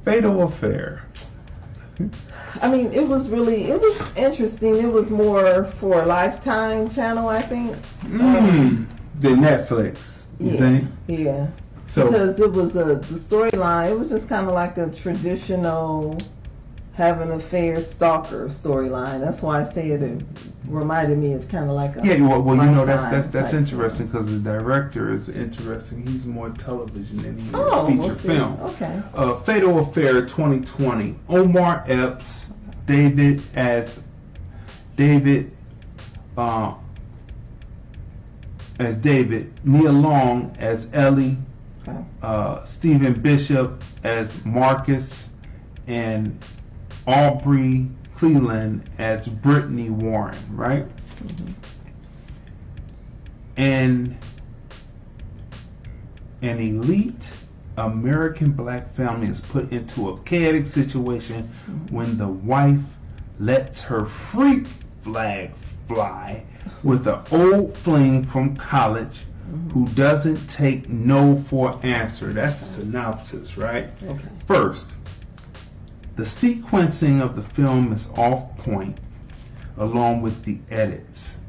Fatal Affair. I mean, it was interesting. It was more for Lifetime channel, I think. Than Netflix, you think? Yeah. So, because it was the storyline, it was just kind of like a traditional have an affair stalker storyline. That's why I say it reminded me of kind of like a well, you know, that's interesting because the director is interesting. He's more television than he is feature film. Okay. Fatal Affair 2020. Omar Epps, David, Nia Long as Ellie, Stephen Bishop as Marcus, and Aubrey Cleland as Brittany Warren, right? Mm-hmm. And an elite American black family is put into a chaotic situation when the wife lets her freak flag fly with an old fling from college who doesn't take no for an answer. That's the synopsis, right? Okay. First, the sequencing of the film is off point, along with the edits.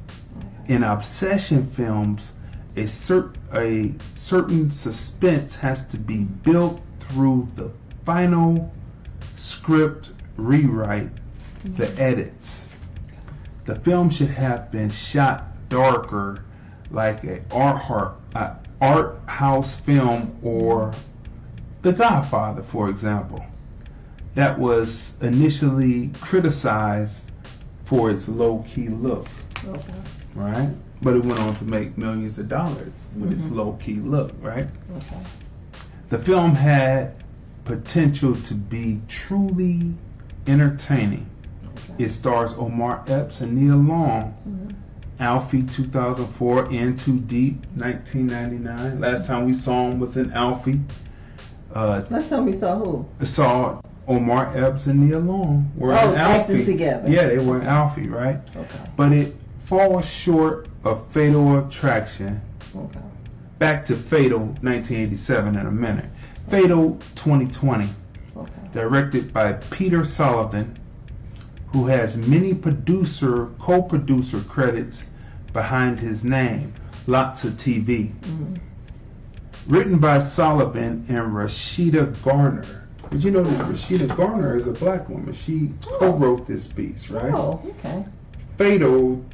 In obsession films, a certain suspense has to be built through the final script rewrite, the edits. The film should have been shot darker, like an art house film, or The Godfather, for example, that was initially criticized for its low-key look, right? But it went on to make millions of dollars with its low-key look, right? Okay. The film had potential to be truly entertaining. It stars Omar Epps and Nia Long. Alfie 2004, In Too Deep 1999. Last time we saw him was in Alfie. Last time we saw who? Saw Omar Epps and Nia Long were in Alfie. Acting together. Yeah, they were in Alfie, right? Okay. But it falls short of Fatal Attraction. Okay. Back to Fatal 1987 in a minute. Fatal 2020. Okay. Directed by Peter Sullivan, who has many co-producer credits behind his name. Lots of TV. Written by Sullivan and Rashida Garner. Did you know that Rashida Garner is a black woman? She co-wrote this piece, right? Oh, okay. Fatal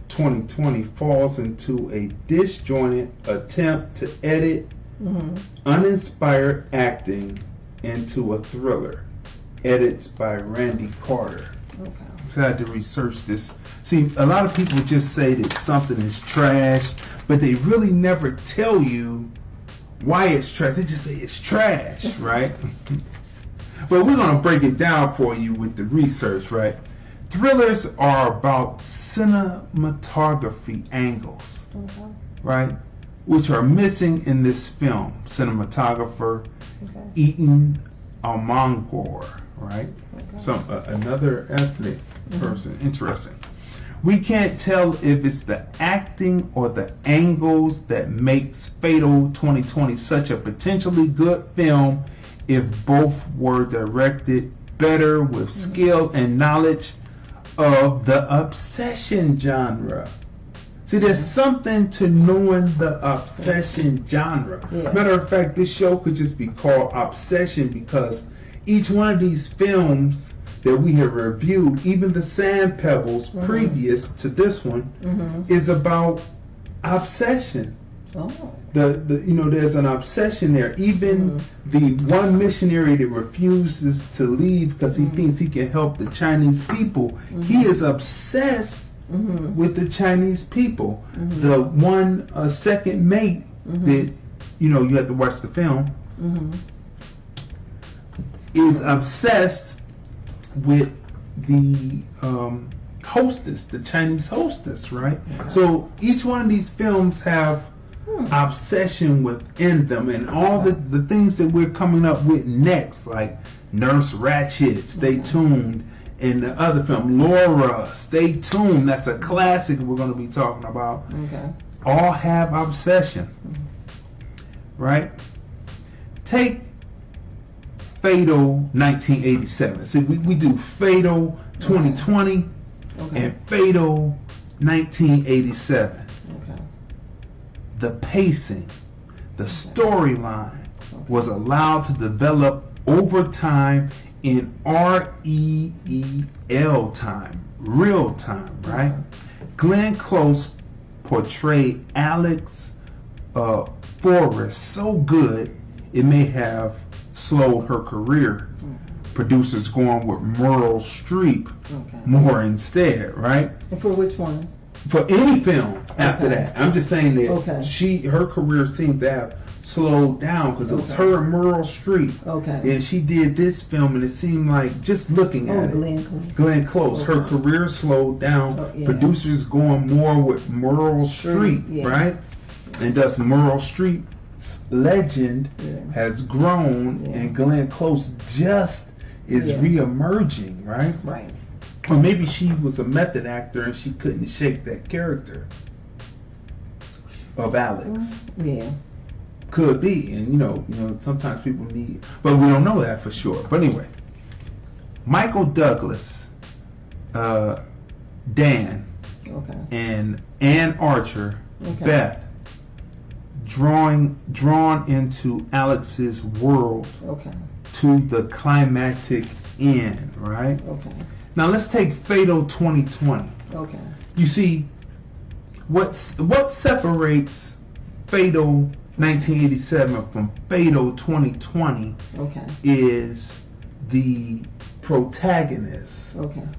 2020 falls into a disjointed attempt to edit uninspired acting into a thriller. Edits by Randy Carter. Okay. I had to research this. See, a lot of people just say that something is trash, but they really never tell you why it's trash. They just say it's trash, right? But we're going to break it down for you with the research, right? Thrillers are about cinematography angles, right? Which are missing in this film. Cinematographer Eaton Almangor, right? Another ethnic person. Interesting. We can't tell if it's the acting or the angles that makes Fatal 2020 such a potentially good film if both were directed better with skill and knowledge of the obsession genre. See, there's something to knowing the obsession genre. Matter of fact, this show could just be called Obsession because each one of these films that we have reviewed, even the Sand Pebbles previous to this one, is about obsession. There's an obsession there. Even the one missionary that refuses to leave because he thinks he can help the Chinese people, he is obsessed with the Chinese people. The one second mate that, you have to watch the film, is obsessed with the hostess, the Chinese hostess, right? So each one of these films have obsession within them, and all the things that we're coming up with next, like Nurse Ratched, stay tuned, and the other film, Laura, stay tuned, that's a classic we're going to be talking about, all have obsession, right? Take Fatal 1987. See, we do Fatal 2020 and Fatal 1987. Okay. The pacing, the storyline was allowed to develop over time in REEL time, real time, right? Glenn Close portrayed Alex Forrest so good it may have slowed her career. Producers going with Meryl Streep more instead, right? And for which one? For any film after that. I'm just saying that her career seemed to have slowed down because it was her and Meryl Streep. Okay. And she did this film and it seemed like, just looking at it, Glenn Close, her career slowed down. Producers going more with Meryl Streep, right? And thus Meryl Streep's legend has grown and Glenn Close just is re-emerging, right? Right. Or maybe she was a method actor and she couldn't shake that character of Alex. Yeah. Could be, and you know, sometimes people need, but we don't know that for sure. But anyway, Michael Douglas, Dan, and Ann Archer, Beth, drawn into Alex's world to the climactic end, right? Okay. Now let's take Fatal 2020. Okay. You see, what separates Fatal 1987 from Fatal 2020 is the protagonist,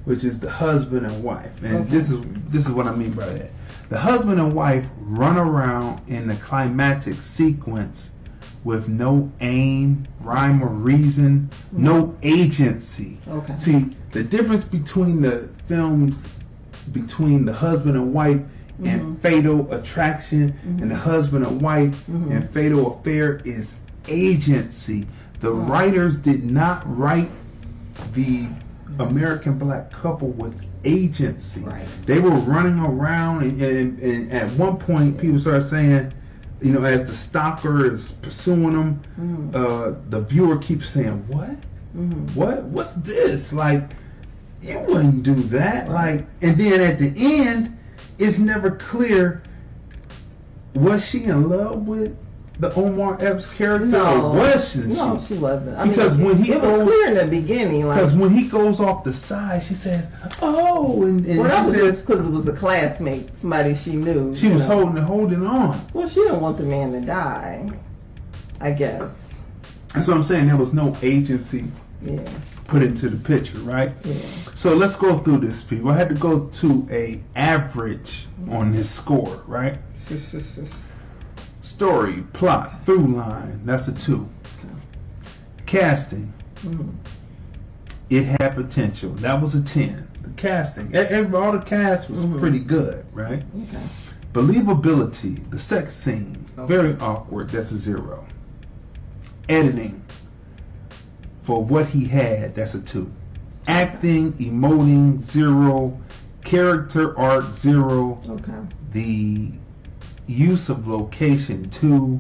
which is the husband and wife. And this is what I mean by that. The husband and wife run around in the climactic sequence with no aim, rhyme, or reason, no agency. See, the difference between the films between the husband and wife and Fatal Attraction and the husband and wife and Fatal Affair is agency. The writers did not write the American black couple with agency. Right. They were running around and at one point people started saying, as the stalker is pursuing them, the viewer keeps saying, what? What's this? Like, you wouldn't do that. Like, and then at the end, it's never clear, was she in love with the Omar Epps character or wasn't she? No, she wasn't. Because when he it was clear in the beginning. Because when he goes off the side, she says, "Oh," and well, that was just because it was a classmate, somebody she knew. She was holding on. Well, she didn't want the man to die, I guess. That's what I'm saying. There was no agency put into the picture, right? Yeah. So let's go through this, people. I had to go to a average on this score, right? Story, plot, through line, that's a 2. Casting, it had potential. That was a 10. The casting, all the cast was pretty good, right? Okay. Believability, the sex scene, very awkward. That's a 0. Editing, for what he had, that's a 2. Acting, emoting, 0. Character arc, 0. Okay. The use of location, 2.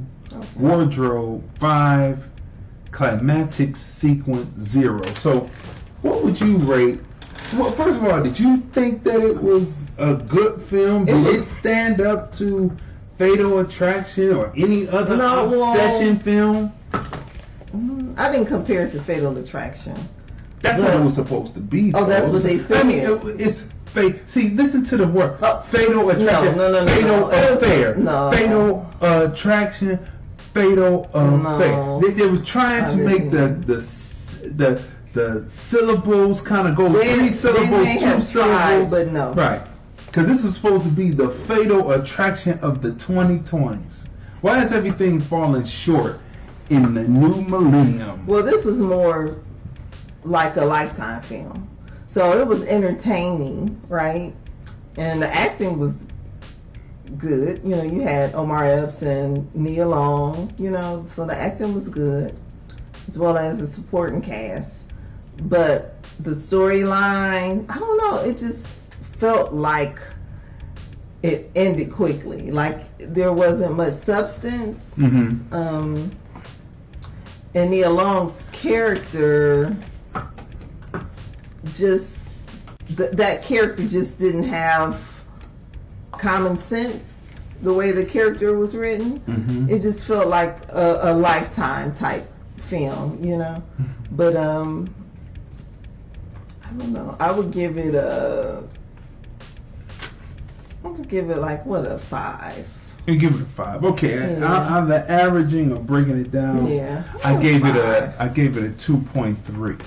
Wardrobe, 5. Climactic sequence, 0. So what would you rate? Well, first of all, did you think that it was a good film? Did it stand up to Fatal Attraction or any other obsession film? I didn't compare it to Fatal Attraction. That's what it was supposed to be. Oh, that's what they said. I mean, it's fake. See, listen to the word. Fatal Attraction. No. Fatal Affair. No. Fatal Attraction. Fatal Affair. They were trying to make the syllables kind of go 3 syllables, 2 syllables. But no. Right. Because this is supposed to be the Fatal Attraction of the 2020s. Why is everything falling short in the new millennium? Well, this was more like a Lifetime film. So it was entertaining, right? And the acting was good. You had Omar Epps and Nia Long, so the acting was good, as well as the supporting cast. But the storyline, I don't know, it just felt like it ended quickly. Like there wasn't much substance. And Nia Long's character just that character just didn't have common sense the way the character was written. Mm-hmm. It just felt like a Lifetime type film, you know. But I don't know. I would give it like what, a 5. You give it a 5. Okay, Yeah. I'm the averaging of breaking it down. Yeah, I gave 5. it a 2.3.